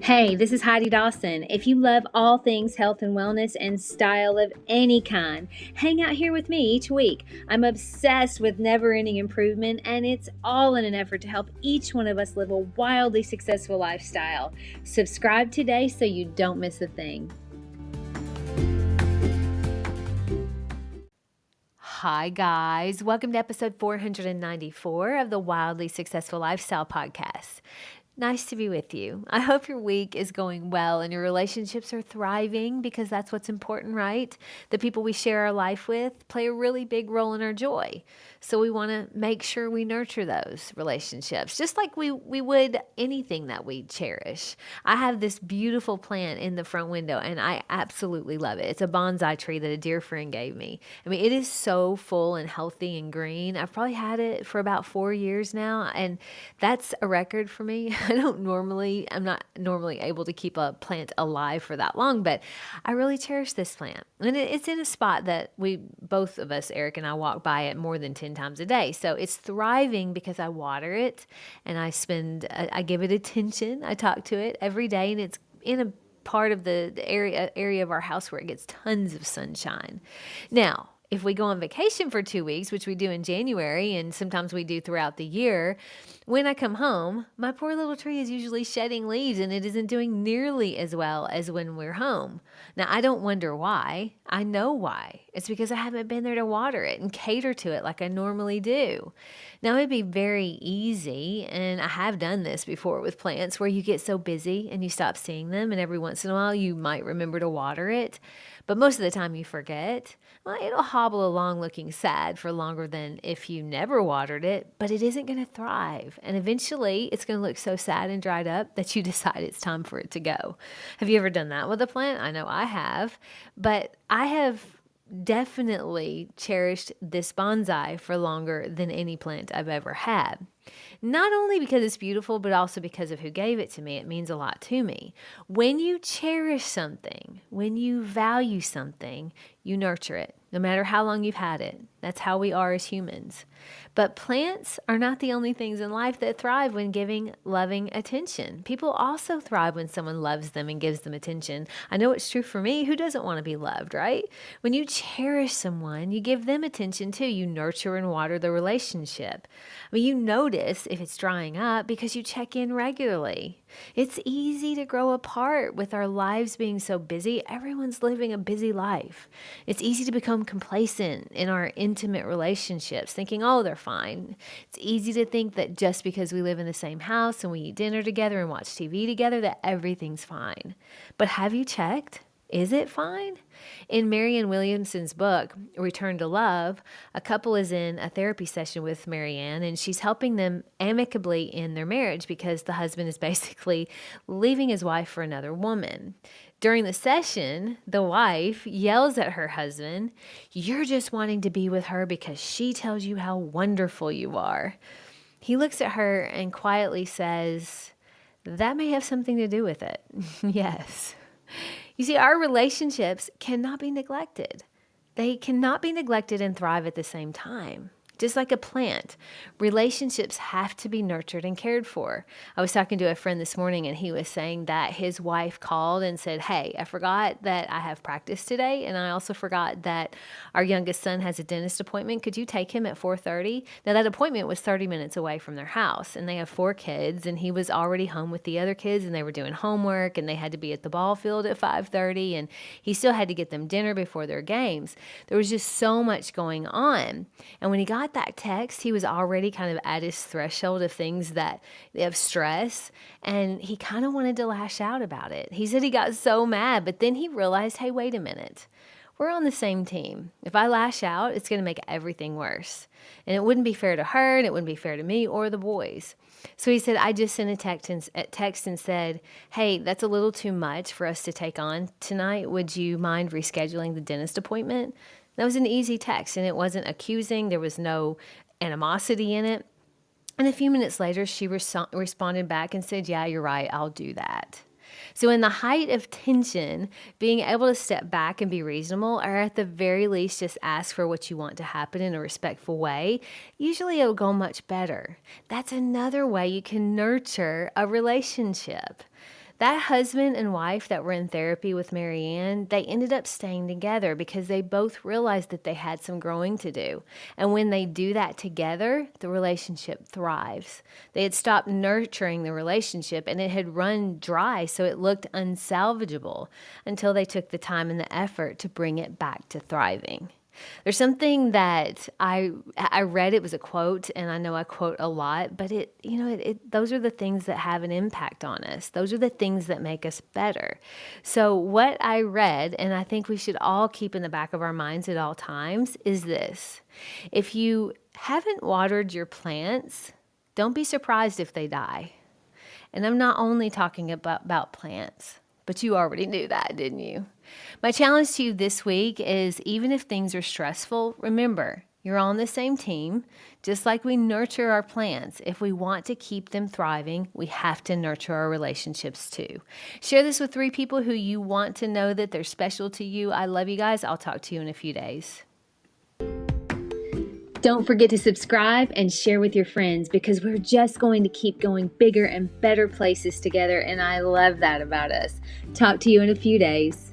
Hey, this is Heidi Dawson. If you love all things health and wellness and style of any kind, hang out here with me each week. I'm obsessed with never-ending improvement, and it's all in an effort to help each one of us live a wildly successful lifestyle. Subscribe today so you don't miss a thing. Hi, guys. Welcome to episode 494 of the Wildly Successful Lifestyle Podcast. Nice to be with you. I hope your week is going well and your relationships are thriving because that's what's important, right? The people we share our life with play a really big role in our joy. So we want to make sure we nurture those relationships, just like we would anything that we cherish. I have this beautiful plant in the front window and I absolutely love it. It's a bonsai tree that a dear friend gave me. I mean, it is so full and healthy and green. I've probably had it for about 4 years now, and that's a record for me. I'm not normally able to keep a plant alive for that long, but I really cherish this plant. And it's in a spot that both of us, Eric and I, walk by it more than 10 times a day. So it's thriving because I water it and I give it attention. I talk to it every day, and it's in a part of the area of our house where it gets tons of sunshine. Now, if we go on vacation for 2 weeks, which we do in January, and sometimes we do throughout the year, when I come home, my poor little tree is usually shedding leaves and it isn't doing nearly as well as when we're home. Now, I don't wonder why. I know why. It's because I haven't been there to water it and cater to it like I normally do. Now, it'd be very easy, and I have done this before with plants, where you get so busy and you stop seeing them, and every once in a while you might remember to water it, but most of the time you forget. Well, it'll hobble along looking sad for longer than if you never watered it, but it isn't going to thrive. And eventually it's going to look so sad and dried up that you decide it's time for it to go. Have you ever done that with a plant? I know I have, but I have definitely cherished this bonsai for longer than any plant I've ever had. Not only because it's beautiful, but also because of who gave it to me. It means a lot to me. When you cherish something, when you value something, you nurture it, no matter how long you've had it. That's how we are as humans. But plants are not the only things in life that thrive when giving loving attention. People also thrive when someone loves them and gives them attention. I know it's true for me. Who doesn't want to be loved, right? When you cherish someone, you give them attention too. You nurture and water the relationship. I mean, you notice if it's drying up because you check in regularly. It's easy to grow apart with our lives being so busy. Everyone's living a busy life. It's easy to become complacent in our intimate relationships, thinking, oh, they're fine. It's easy to think that just because we live in the same house and we eat dinner together and watch TV together, that everything's fine. But have you checked? Is it fine? In Marianne Williamson's book, Return to Love, a couple is in a therapy session with Marianne, and she's helping them amicably in their marriage because the husband is basically leaving his wife for another woman. During the session, the wife yells at her husband, "You're just wanting to be with her because she tells you how wonderful you are." He looks at her and quietly says, "That may have something to do with it." Yes. You see, our relationships cannot be neglected. They cannot be neglected and thrive at the same time. Just like a plant, relationships have to be nurtured and cared for. I was talking to a friend this morning, and he was saying that his wife called and said, "Hey, I forgot that I have practice today, and I also forgot that our youngest son has a dentist appointment. Could you take him at 4:30? Now, that appointment was 30 minutes away from their house, and they have 4 kids, and he was already home with the other kids, and they were doing homework, and they had to be at the ball field at 5:30, and he still had to get them dinner before their games. There was just so much going on. And when he got that text, he was already kind of at his threshold of things of stress, and he kind of wanted to lash out about it. He said he got so mad, but then he realized, hey, wait a minute. We're on the same team. If I lash out, it's going to make everything worse. And it wouldn't be fair to her, and it wouldn't be fair to me or the boys. So he said, I just sent a text and said, "Hey, that's a little too much for us to take on tonight. Would you mind rescheduling the dentist appointment?" That was an easy text, and it wasn't accusing. There was no animosity in it. And a few minutes later, she responded back and said, "Yeah, you're right. I'll do that." So in the height of tension, being able to step back and be reasonable, or at the very least just ask for what you want to happen in a respectful way, usually it'll go much better. That's another way you can nurture a relationship. That husband and wife that were in therapy with Marianne, they ended up staying together because they both realized that they had some growing to do. And when they do that together, the relationship thrives. They had stopped nurturing the relationship and it had run dry, so it looked unsalvageable until they took the time and the effort to bring it back to thriving. There's something that I read. It was a quote, and I know I quote a lot, but those are the things that have an impact on us. Those are the things that make us better. So what I read, and I think we should all keep in the back of our minds at all times, is this: if you haven't watered your plants, don't be surprised if they die. And I'm not only talking about plants, but you already knew that, didn't you? My challenge to you this week is, even if things are stressful, remember, you're on the same team. Just like we nurture our plants, if we want to keep them thriving, we have to nurture our relationships too. Share this with 3 people who you want to know that they're special to you. I love you guys. I'll talk to you in a few days. Don't forget to subscribe and share with your friends, because we're just going to keep going bigger and better places together, and I love that about us. Talk to you in a few days.